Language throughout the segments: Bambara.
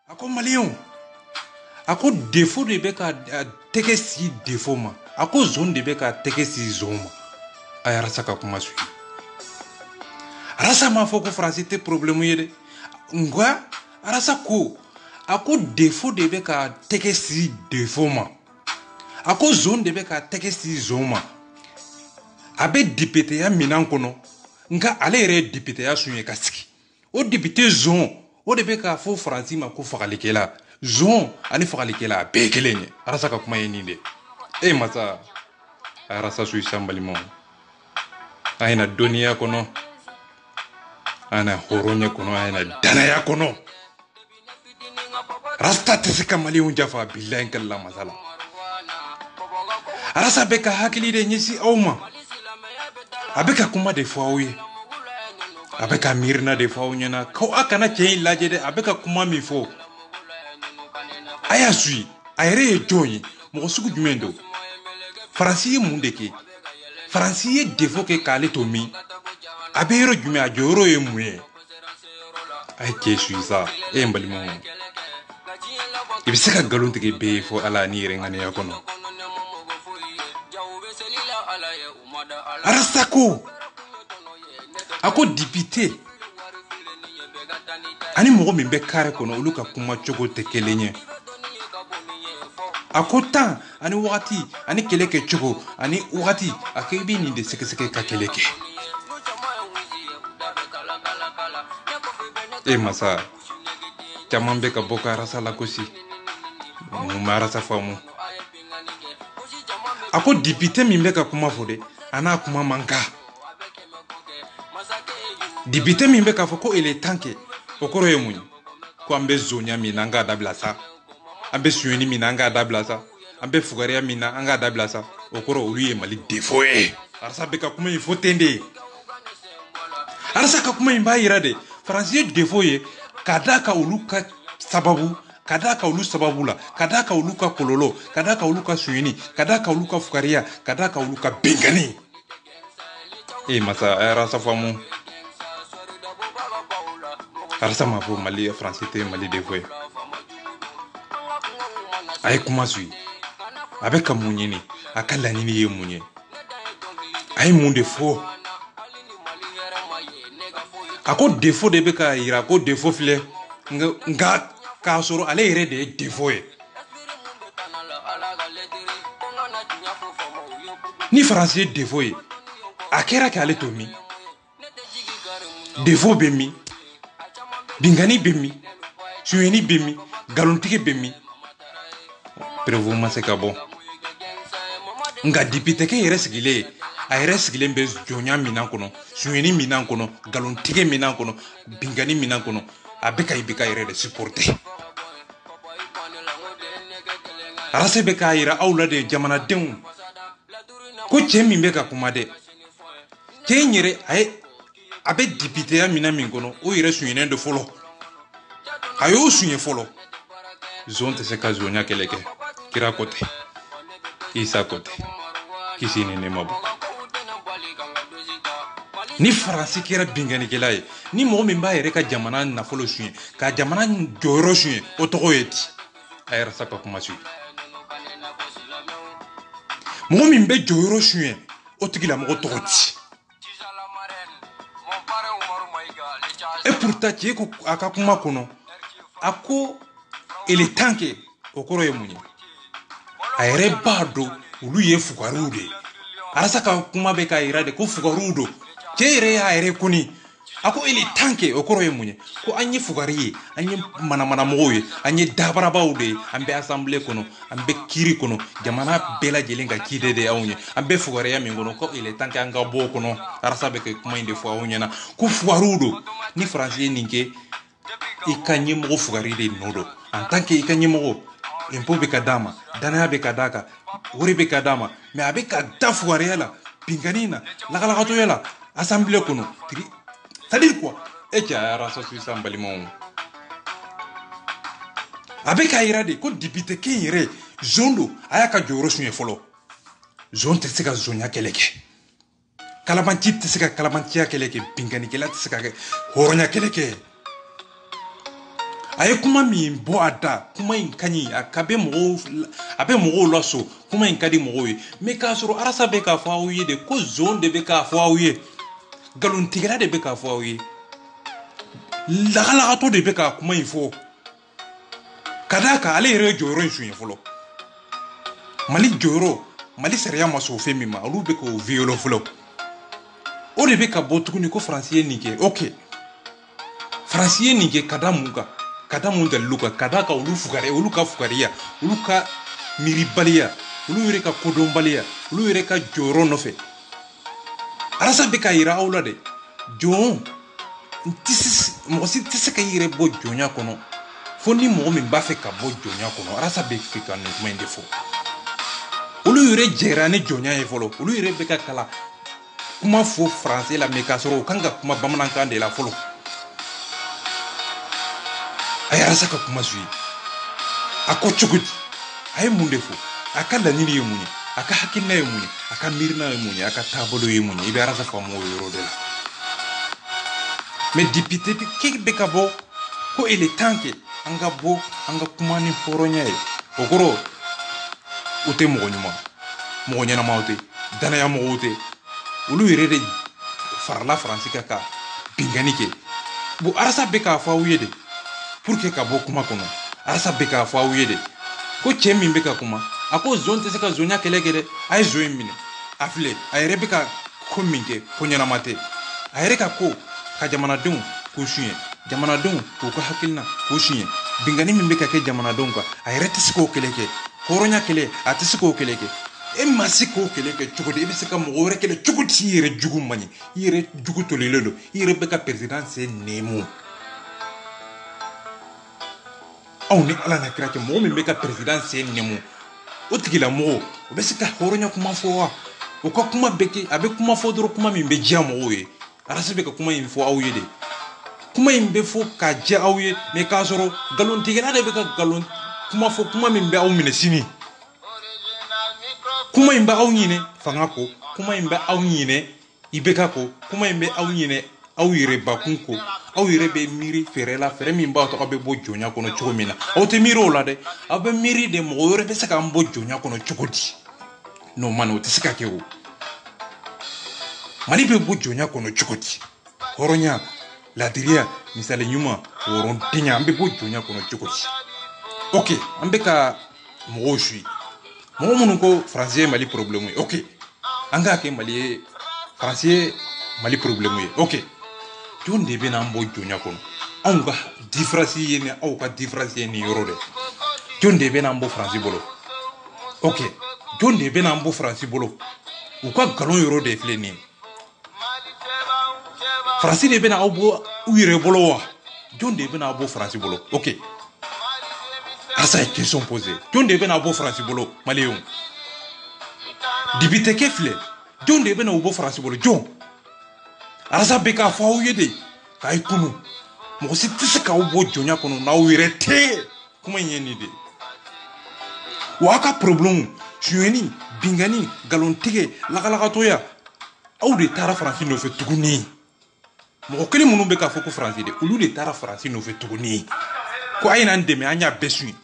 Ako malien ako défaut de be ka teke si défaut ma ako zone de be ka teke si zone ma ayara saka kuma su arasa ma foko français te problème yede ngwa arasa ko ako défaut de be ka teke si défaut ma ako zone de be ka teke si zone ma abe député ya minan kono nga ale re député ya sunye kasiki o député zone o de be ka fo français ma ko fagalikela zon ani fagalikela be kelenye arasa ka kuma yeni de e masa arasa su isambali mo aina dunia kono ana horonya kono aina danaya kono rasta tisika mali unjafa billahi kala masala arasa be ka hakili de nyisi awma abeka kuma de fawye abeka mirna de fawnyana ko akana chain laje de abeka kuma mi fo aya sui ayre joyi mo sugu jumendo français mundeke français défaut ke kale to mi abero jume ajoro e muye ay ke sui sa e mbali mo ibisaka galonte ke be fo ala ni rengane yakono arastako ako député ani mogo min be kare kono olu ka kuma cogo te kelenye akota ani wakati ani keleke cogo ani wakati akebi ni de seke ka keleke e masa caman be ka boka rasa la kosi mu marasa famu ako député min be ka kuma fode ana kuma manka député min be ka fo ko il est temps que okoro ye munyi ko ambe zonya mina nga dabla sa ambe suyeni mina nga dabla sa ambe fugaria mina nga dabla sa okoro olu ye mali défaut e arsa be ka kuma il faut tende arsa ka kuma imba irade français défaut ye kadaka uluka sababu kadaka ulu sababu la kadaka uluka kololo kadaka uluka suyeni kadaka uluka fugaria kadaka uluka bengani e masa arsa famu arsa ma fo mali français te mali défaut ay kuma sui abeka munyini akala nini ye munye ay munde fo ako défaut de beka ira ko défaut file nga ka soro ale ire de défaut e ni français défaut e akera ka ale to mi défaut be mi bingani be mi suyeni be mi galontigi bɛ min prévu ma se ka bɔ nka député kɛ yɛrɛ sigilen a yɛrɛ sigilen bɛ jɔnya minan kɔnɔ suɲɛni minan kɔnɔ galontigi minan kɔnɔ bingani minan kɔnɔ a bɛ ka IBK yɛrɛ de supporter arase bɛ k'a yira aw la de jamanadenw ko cɛ min bɛ ka kuma dɛ cɛ in yɛrɛ a bɛ députéya minan min kɔnɔ o yɛrɛ suɲɛnen de fɔlɔ a y'o suɲɛ fɔlɔ zon tɛ se ka zonya kɛlɛ kɛ kira ko tɛ isa ko tɛ kisi ni nɛɛma bɔ ni faransi kɛra binganikɛla ye ni mɔgɔ min b'a yɛrɛ ka jamana nafolo suɲɛ ka jamana jɔyɔrɔ suɲɛ o tɔgɔ ye di a yɛrɛ sa ka kuma suɲɛ mɔgɔ min bɛ jɔyɔrɔ suɲɛ o tigilamɔgɔ tɔgɔ di et pourtant cɛ ko a ka kuma kɔnɔ a ko il est temps que o kɔrɔ ye mun ye a yɛrɛ b'a dɔn olu ye fugariw de ye arasa ka kuma bɛ k'a yira de ko fugariw don cɛ yɛrɛ y'a yɛrɛ koni a ko il est temps que o kɔrɔ ye mun ye ko an ye fugari ye an ye manamanamɔgɔw ye an ye dabarabaw de ye an bɛ assemblée kɔnɔ an bɛ kiiri kɔnɔ jamana bɛɛ lajɛlen ka ciden de y'anw ye an bɛ fugariya min kɔnɔ ko il est temps que an ka bɔ o kɔnɔ arasa bɛ ka kuma in de fɔ aw ɲɛna ko fugariw don ni faransi ye nin kɛ i ka ɲɛmɔgɔ fugari de nɔ don en tant que i ka ɲɛmɔgɔ impôt bɛ ka d'a ma danaya bɛ ka d'a kan wari bɛ ka d'a ma mais a bɛ ka da fugariya la bingani na lagalakatɔya la assemblée kɔnɔ c'est à dire quoi e cɛ a yɛrɛ sɔsɔ sisan balimaw a bɛ k'a yira de ko député kɛ yɛrɛ zon don a y'a ka jɔyɔrɔ suɲɛ fɔlɔ zon tɛ se ka zonya kɛlɛ kɛ kalabanci tɛ se ka kalabanciya kɛlɛ kɛ binganikɛla tɛ se ka kɛ hɔrɔnya kɛlɛ kɛ a ye kuma min bɔ a da kuma in ka ɲi a bɛ mɔgɔw laso kuma in ka di mɔgɔw ye mais k'a sɔrɔ arasa bɛ k'a fɔ aw ye de ko zon de bɛ k'a fɔ aw ye galontigɛla de bɛ k'a fɔ aw ye lagalakatɔ de bɛ k'a kuma in fɔ ka d'a kan ale yɛrɛ ye jɔyɔrɔ in suɲɛ fɔlɔ mali jɔyɔrɔ mali sariya ma sɔn fɛn min ma olu bɛ k'o violer fɔlɔ o de bɛ ka bɔ tuguni ko faransi ye nin kɛ ok faransi ye nin kɛ ka da mun kan ka da mun dalilu kan ka da kan olu ka fugariya olu ka miiribaliya olu yɛrɛ ka kodɔnbaliya olu yɛrɛ ka jɔyɔrɔ nɔfɛ arasa bɛ ka yira aw la de jɔn mɔgɔ si tɛ se ka i yɛrɛ bɔ jɔnya kɔnɔ fo ni mɔgɔ min b'a fɛ ka bɔ jɔnya kɔnɔ arasa bɛ fɛ ka nin kuma in de fɔ olu yɛrɛ jɛra ni jɔnya ye fɔlɔ olu yɛrɛ bɛ ka kalan kuma fɔ faransɛ la mais k'a sɔrɔ u kan ka kuma bamanankan de la fɔlɔ a ye arasa ka kuma suye a ko cogo di a ye mun de fɔ a ka laɲini ye mun ye a ka hakilina ye mun ye a ka miirina ye mun ye a ka taabolo ye mun ye i bɛ arasa faamu o yɔrɔ de la mais député kɛ bɛ ka bɔ ko il est temps que an ka bɔ an ka kuma ni hɔrɔnya ye o kɔrɔ o tɛ mɔgɔ ɲuman mɔgɔ ɲɛnamaw tɛ danaya mɔgɔw tɛ olu yɛrɛ de farala faransi kan ka bingani kɛ bon arasa bɛ k'a fɔ aw ye de pour que ka bɔ kuma kɔnɔ arasa bɛ k'a fɔ aw ye de ko cɛ min bɛ ka kuma a ko zon tɛ se ka zonya kɛlɛ kɛ dɛ a ye zon in minɛ a filɛ a yɛrɛ bɛ ka ko min kɛ ko ɲɛnama tɛ a yɛrɛ ka ko ka jamanadenw k'u suɲɛ jamanadenw k'u ka hakilina k'u suɲɛ bingani min bɛ ka kɛ jamanadenw kan a yɛrɛ tɛ se k'o kɛlɛ kɛ hɔrɔnya kɛlɛ a tɛ se k'o kɛlɛ kɛ e ma se k'o kɛlɛ kɛ cogo di e bɛ se ka mɔgɔ wɛrɛ kɛlɛ cogo di i yɛrɛ jugu man ɲi i yɛrɛ jugu tolilen don i yɛrɛ bɛ ka président sen nɛɛmu aw ni ala na kira cɛ mɔgɔ min bɛ ka président sen nɛɛmu o tigilamɔgɔ o bɛ se ka hɔrɔnya kuma fɔ wa o ka kuma bɛ kɛ a bɛ kuma fɔ dɔrɔn kuma min bɛ diya mɔgɔw ye arasi bɛ ka kuma in fɔ aw ye de kuma in bɛ fɔ ka diya aw ye mais k'a sɔrɔ galontigɛla de bɛ ka kuma fɔ kuma min bɛ aw minɛ sini kuma in bɛ aw ɲinɛ fanga ko kuma in bɛ aw ɲinɛ IBK ko kuma in bɛ aw ɲinɛ aw yɛrɛ bakun ko aw yɛrɛ bɛ miiri fɛɛrɛ la fɛɛrɛ min b'a to aw bɛ bɔ jɔnya kɔnɔ cogo min na aw tɛ miiri o la dɛ aw bɛ miiri de mɔgɔ wɛrɛ bɛ se k'an bɔ jɔnya kɔnɔ cogo di n'o man o tɛ se ka kɛ o mali bɛ bɔ jɔnya kɔnɔ cogo di hɔrɔnya ladiriya misali ɲuman hɔrɔntanya an bɛ bɔ jɔnya kɔnɔ cogo di ok an bɛ ka mɔgɔw suit mɔgɔ minnu ko faransi ye mali problème ye ok an k'a kɛ mali ye faransi ye mali problème ye ok jɔn de bɛ n'an bɔ jɔnya kɔnɔ anw ka différence ye ni aw ka différence ye ni yɔrɔ de jɔn de bɛ n'an bɔ faransi bolo ok jɔn de bɛ n'an bɔ faransi bolo u ka nkalon yɔrɔ de filɛ nin ye faransi de bɛ n'aw bɔ u yɛrɛ bolo wa jɔn de bɛ n'aw bɔ faransi bolo ok asa ye question posée jɔn de bɛ n'aw bɔ faransi bolo maliyɛnw député kɛ filɛ jɔn de bɛ n'aw bɔ faransi bolo jɔn arasa bɛ k'a fɔ aw ye de k'a ye kunu mɔgɔ si tɛ se k'aw bɔ jɔnya kɔnɔ n'aw yɛrɛ tɛ kuma in ye nin de wa aw ka problème suyɛni bingani nkalontigɛ lagalakatɔya aw de taara faransi nɔfɛ tuguni mɔgɔ kelen minnu bɛ k'a fɔ ko faransi de olu de taara faransi nɔfɛ tuguni ko a ye n'an dɛmɛ an y'a bɛɛ suɲɛ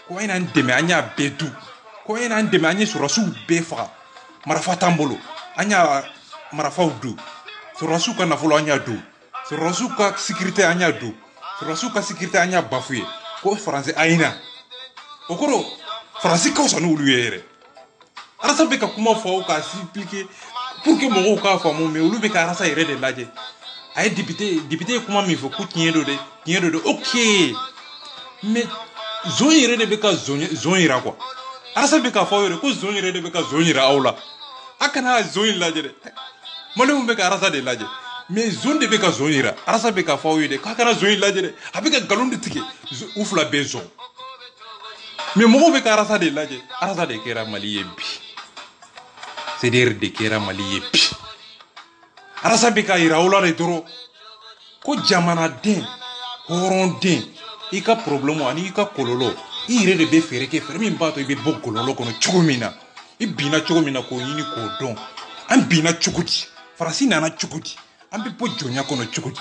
ko a ye n'an dɛmɛ an y'a bɛɛ dun ko a ye n'an dɛmɛ an ye sɔrɔdasiw bɛɛ faga marifa t'an bolo an y'a marifaw dun sɔrɔdasiw ka nafolo an y'a dun sɔrɔdasiw ka sécurité an y'a dun sɔrɔdasiw ka sécurité an y'a bafoué ko faransi a ye na o kɔrɔ faransi ka fisa n'olu ye yɛrɛ arasa bɛ ka kuma fɔ aw k'a expliquer pour que mɔgɔw k'a faamu mais olu bɛ ka arasa yɛrɛ de lajɛ a ye député ye kuma min fɔ ko tiɲɛ don dɛ ok mais zon yɛrɛ de bɛ ka zon yira quoi arasa bɛ k'a fɔ aw yɛrɛ ko zon yɛrɛ de bɛ ka zon yira aw la a kana zon in lajɛ dɛ maliyɛnw bɛ ka arasa de lajɛ mais zon de bɛ ka zon yira arasa bɛ k'a fɔ aw ye de k'a kana zon in lajɛ dɛ a bɛ ka nkalon de tigɛ u fila bɛɛ zon mais mɔgɔw bɛ ka arasa de lajɛ arasa de kɛra mali ye bi CDR de kɛra mali ye bi arasa bɛ ka yira aw la de dɔrɔn ko jamanaden hɔrɔnden i ka problème ani i ka kɔlɔlɔ i yɛrɛ de bɛ fɛɛrɛ kɛ fɛɛrɛ min b'a to i bɛ bɔ kɔlɔlɔ kɔnɔ cogo min na i binna cogo min na k'o ɲini k'o dɔn an binna cogo di faransi nana cogo di an bɛ bɔ jɔnya kɔnɔ cogo di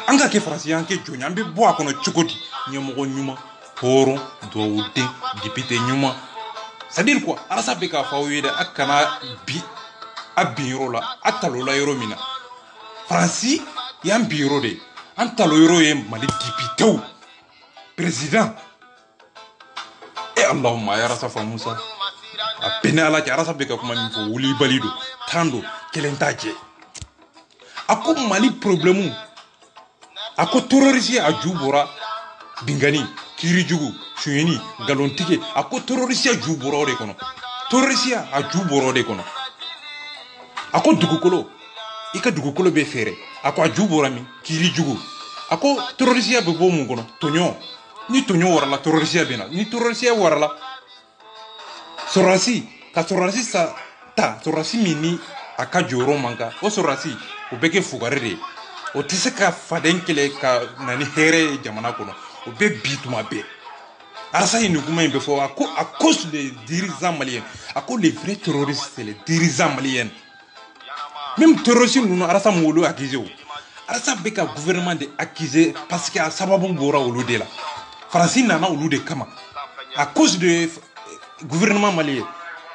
an ka kɛ faransi an kɛ jɔnya an bɛ bɔ a kɔnɔ cogo di ɲɛmɔgɔ ɲuman hɔrɔn dugawuden député ɲuman c'est à dire quoi arasa bɛ k'a fɔ aw ye dɛ a kana bi a bin yɔrɔ la a talo la yɔrɔ min na faransi y'an bin yɔrɔ de an talo yɔrɔ ye mali députéw président allahumma a ye arasa fa musa a bɛɛ ni ala cɛ arasa bɛ ka kuma min fɔ wulibali don tan don kelen t'a jɛ a ko mali problème a ko terroriste a ju bɔra bingani kiirijugu suyɛni nkalontigɛ a ko terroriste ju bɔra o de kɔnɔ terroriste a ju bɔra o de kɔnɔ a ko dugukolo i ka dugukolo bɛ fɛɛrɛ a ko a ju bɔra min kiirijugu a ko terroriste bɛ bɔ mun kɔnɔ tɔɲɔ ni tɔɲɔ warala terroriste bɛ na ni terroriste warala sɔrɔdasi ka sɔrɔdasi ta sɔrɔdasi min ni a ka jɔyɔrɔ man kan o sɔrɔdasi o bɛ kɛ fugari de ye o tɛ se ka faden kɛlɛ ka na ni hɛrɛ ye jamana kɔnɔ o bɛ bi tuma bɛɛ arasa ye nin kuma in bɛ fɔ a ko à cause des dirigeants maliens a ko les vrais terroristes c'est les dirigeants maliens même terroriste ninnu arasa m'olu olu accusé o arasa bɛ ka gouvernement de accusé parce que a sababu bɔra olu de la faransi nana olu de kama à cause de gouvernement malien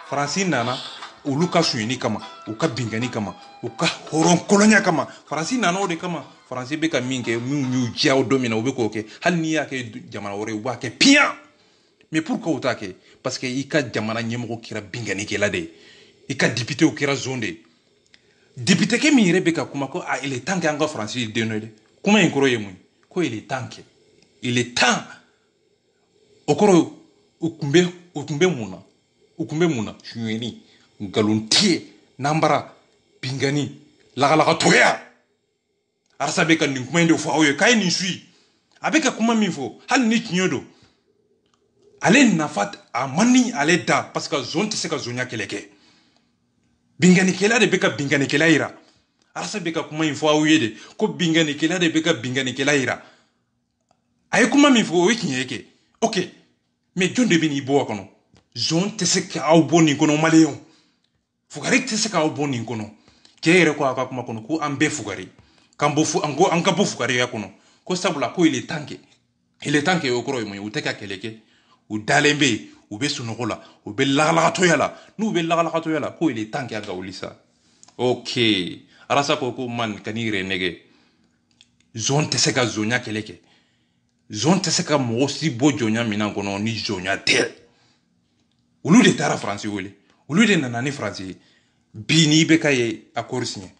faransi nana olu ka suyɛni kama u ka bingani kama u ka hɔrɔn kɔlɔnya kama faransi nana o de kama faransi bɛ ka min kɛ min y'u diya o don min na u bɛ k'o kɛ hali n'i y'a kɛ jamana wɛrɛ u b'a kɛ piyan mais pourquoi u t'a kɛ parce que i ka jamana ɲɛmɔgɔ kɛra binganikɛla de ye i ka députéw kɛra zone de ye député kɛ min yɛrɛ bɛ ka kuma ko il est temps que an ka faransi den dɔ ye dɛ kuma in kɔrɔ ye mun ye ko il est temps que il est temps o kɔrɔ u tun bɛ mun na u tun bɛ mun na suyɛni nkalontigɛ nanbara bingani lagalakatɔya arasa bɛ ka nin kuma in de fɔ aw ye k'a ye nin suyi a bɛ ka kuma min fɔ hali ni tiɲɛ don ale nafa a man ni ale da parce que zon tɛ se ka zonya kɛlɛ kɛ binganikɛla de bɛ ka binganikɛla yira arasa bɛ ka kuma in fɔ aw ye de ko binganikɛla de bɛ ka binganikɛla yira a ye kuma min fɔ o ye tiɲɛ ye kɛ ok mais jɔn de bɛ n'i bɔ a kɔnɔ zon tɛ se k'aw bɔ nin kɔnɔ maliyɛnw fugari tɛ se k'aw bɔ nin kɔnɔ cɛ yɛrɛ ko a ka kuma kɔnɔ ko an bɛɛ fugari k'an ka bɔ fugariya kɔnɔ ko sabula ko il est temps que o kɔrɔ ye mun ye u tɛ ka kɛlɛ kɛ u dalen bɛ yen u bɛ sunɔgɔ la u bɛ lagalakatɔya la n'u bɛ lagalakatɔya la ko il est temps que a ka wuli sa ok arasa ko man ka n'i yɛrɛ nɛgɛ zon tɛ se ka zonya kɛlɛ kɛ zon tɛ se ka mɔgɔ si bɔ jɔnya minan kɔnɔ ni zonya tɛ olu de taara faransi wele olu de nana ni faransi ye bi n'i bɛ ka ye accord signé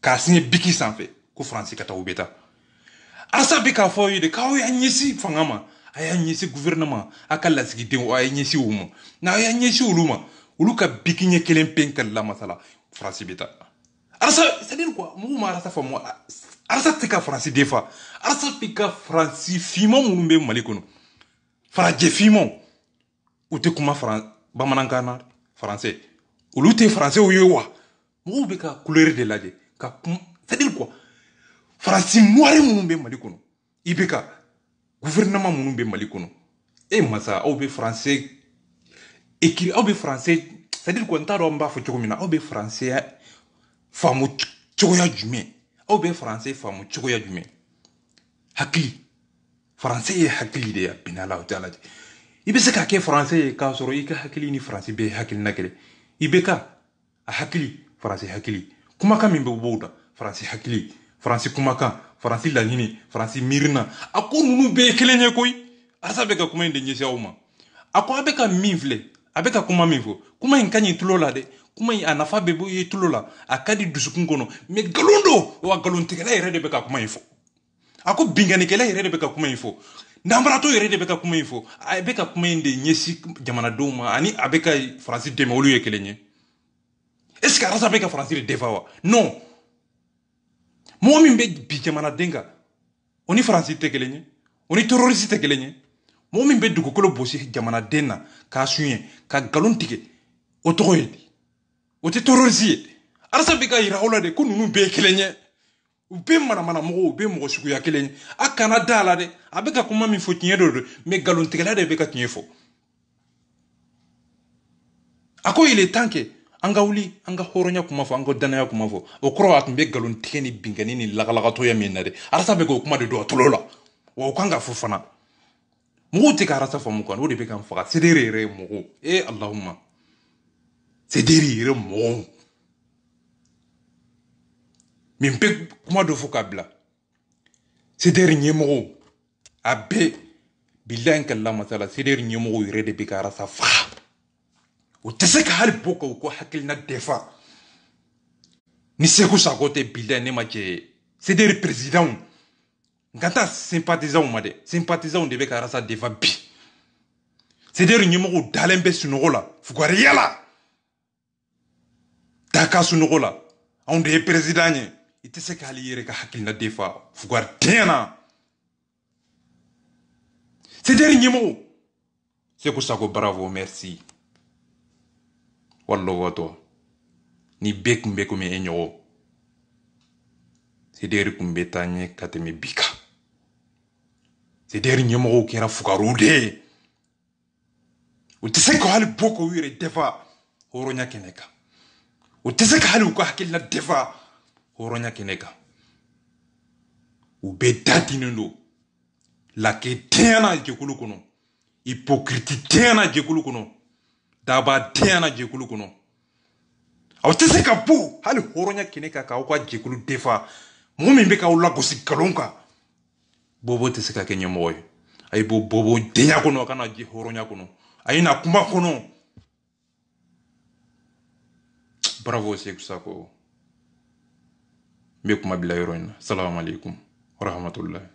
k'a signé biki sanfɛ ko faransi ka taa u bɛ taa arasa be k'a fɔ ye de k'aw y'a ɲɛsi fanga ma a y'a ɲɛsi gouvernement a ka lasigidenw a y'a ɲɛsi u ma n'a y'a ɲɛsi olu ma olu ka biki ɲɛ kelen pe ka la masala France bɛ taa arasa c'est à dire quoi mɔgɔw ma arasa faamu arasa tɛ ka France defa arasa bɛ ka France finman minnu bɛ Mali kɔnɔ farajɛ finmanw u tɛ kuma bamanankan na français olu tɛ français ye wa mɔgɔw bɛ ka couleur de lajɛ ka kuma c'est à dire quoi France noir minnu bɛ Mali kɔnɔ i bɛ ka gouvernement minnu bɛ Mali kɔnɔ e masa aw bɛ français écrit aw bɛ français c'est à dire quoi n t'a dɔn n b'a fɔ cogo min na aw bɛ français faamu cogoya jumɛn aw bɛ français faamu cogoya jumɛn hakili français ye hakili de ye a binna la o tɛ ala de i bɛ se ka kɛ français ye k'a sɔrɔ i ka hakili ni français bɛɛ ye hakilina kelen i bɛ ka a hakili français hakili kumakan min bɛ bɔ o da français hakili français kumakan français laɲini français miirina a ko ninnu bɛɛ ye kelen ye koyi arasa bɛ ka kuma in de ɲɛsin aw ma a ko a bɛ ka min filɛ a bɛ ka kuma min fɔ kuma in ka ɲi tulo la dɛ kuma in a nafa bɛ bɔ i tulo la a ka di dusukun kɔnɔ mais nkalon don wa nkalontigɛla yɛrɛ de bɛ ka kuma in fɔ a ko bingannikɛla yɛrɛ de bɛ ka kuma in fɔ nanbaratɔ yɛrɛ de bɛ ka kuma in fɔ a bɛ ka kuma in de ɲɛsin jamanadenw ma ani a bɛ ka faransi dɛmɛ olu ye kelen ye est ce que arasa bɛ ka faransi de defa wa non mɔgɔ min bɛ bi jamanaden kan o ni faransi tɛ kelen ye o ni terroriste tɛ kelen ye mɔgɔ min bɛ dugukolo bosi jamanaden na k'a suɲɛ ka nkalon tigɛ o tɔgɔ ye di o tɛ terroriste ye arasa bɛ ka yira aw la de ko ninnu bɛɛ ye kelen ye u bɛɛ manamana mɔgɔw u bɛɛ mɔgɔ suguya kelen ye a kana da a la dɛ a bɛ ka kuma min fɔ tiɲɛ dɔ don mais nkalontigɛla de bɛ ka tiɲɛ fɔ a ko il est temps que an ka wuli an ka hɔrɔnya kuma fɔ an ka danaya kuma fɔ o kɔrɔ a tun bɛ nkalontigɛ ni binkani ni lagalagatɔya min na dɛ arasa bɛ k'o kuma de don a tulo la wa o kan ka fɔ fana mɔgɔw tɛ ka arasa faamu kan o de bɛ ka n faga sedere yɛrɛ ye mɔgɔw alahuma sedere yɛrɛ mɔgɔw min bɛ kuma dɔ fɔ k'a bila sedere ɲɛmɔgɔw a bɛɛ bilahi ka lamasala sedere ɲɛmɔgɔw yɛrɛ de bɛ ka arasa faga o tɛ se ka hali bɔ ka u ko hakilina defa ni Seku Sako tɛ bilahi ne ma cɛ sedere présidentw n ka taa sympathisants ma dɛ sympathisants de bɛ ka arasa defa bi sedere ɲɛmɔgɔw dalen bɛ sunɔgɔ la fugariya la daka sunɔgɔ la anw de ye président ye i tɛ se k'ale yɛrɛ ka hakilina defa fugaridenya na sedere ɲɛmɔgɔw Seku Sako bravo merci wallo woto ni bɛɛ tun bɛ komi e ɲɔgɔn sedere tun bɛ taa ɲɛ ka tɛmɛ bi kan sedere ɲɛmɔgɔw kɛra fugariw de ye u tɛ se ka hali bɔ k'u yɛrɛ defa hɔrɔnya kɛnɛ kan u tɛ se ka hali u ka hakilina defa hɔrɔnya kɛnɛ kan u bɛɛ da dinnen don lakɛdenya na jɛkulu kɔnɔ hypocrite na jɛkulu kɔnɔ dabadenya na jɛkulu kɔnɔ aw tɛ se ka bɔ hali hɔrɔnya kɛnɛ kan k'aw ka jɛkulu defa mɔgɔ min bɛ k'aw lagosi nkalon kan bobo tɛ se ka kɛ ɲɛmɔgɔ ye a ye bɔ bobo denya kɔnɔ a kana je hɔrɔnya kɔnɔ a ye na kuma kɔnɔ bravo Seku Sako n bɛ kuma bila yɔrɔ in na salamu aleykum wa rahmatullahi